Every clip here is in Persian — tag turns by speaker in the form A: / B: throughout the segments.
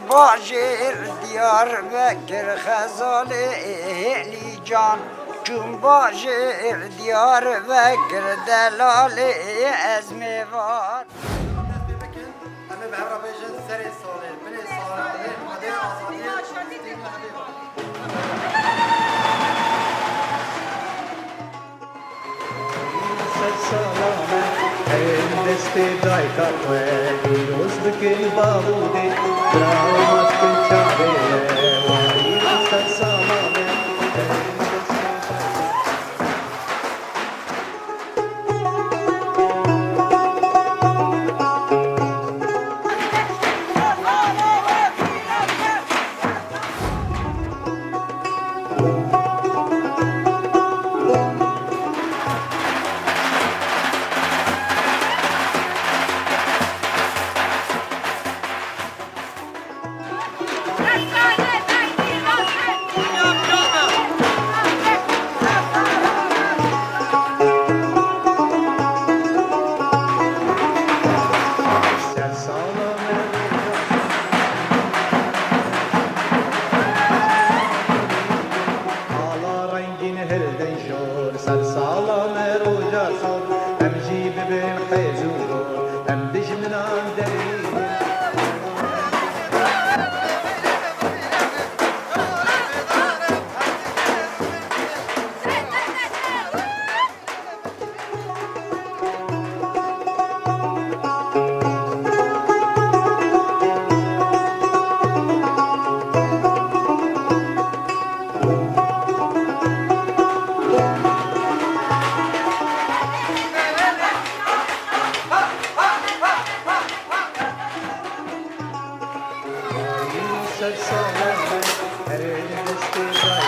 A: باجر دیار بکر خزال اهلی جان چون باجر دیار بکر دلال از میوان
B: همه به هر بیشتر سر ساله من ساله مدیر آزادی
C: سلامه دست دای کاتوه دیروز بکن بابوده درامات کن چاوه واری سلامه سر سالانه رو جاسون هم جیب بین خیزون هم دجمنان درین سر سالانه هر دستی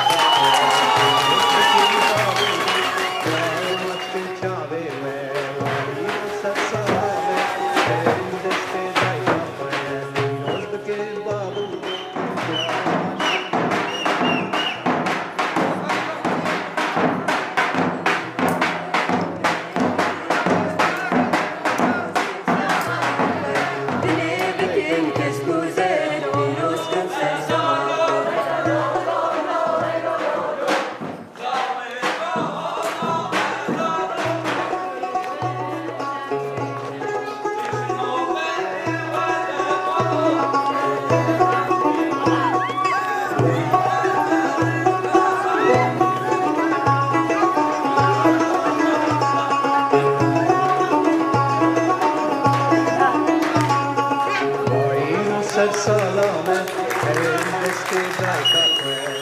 C: سر سلامه هر دستی دای کاتوه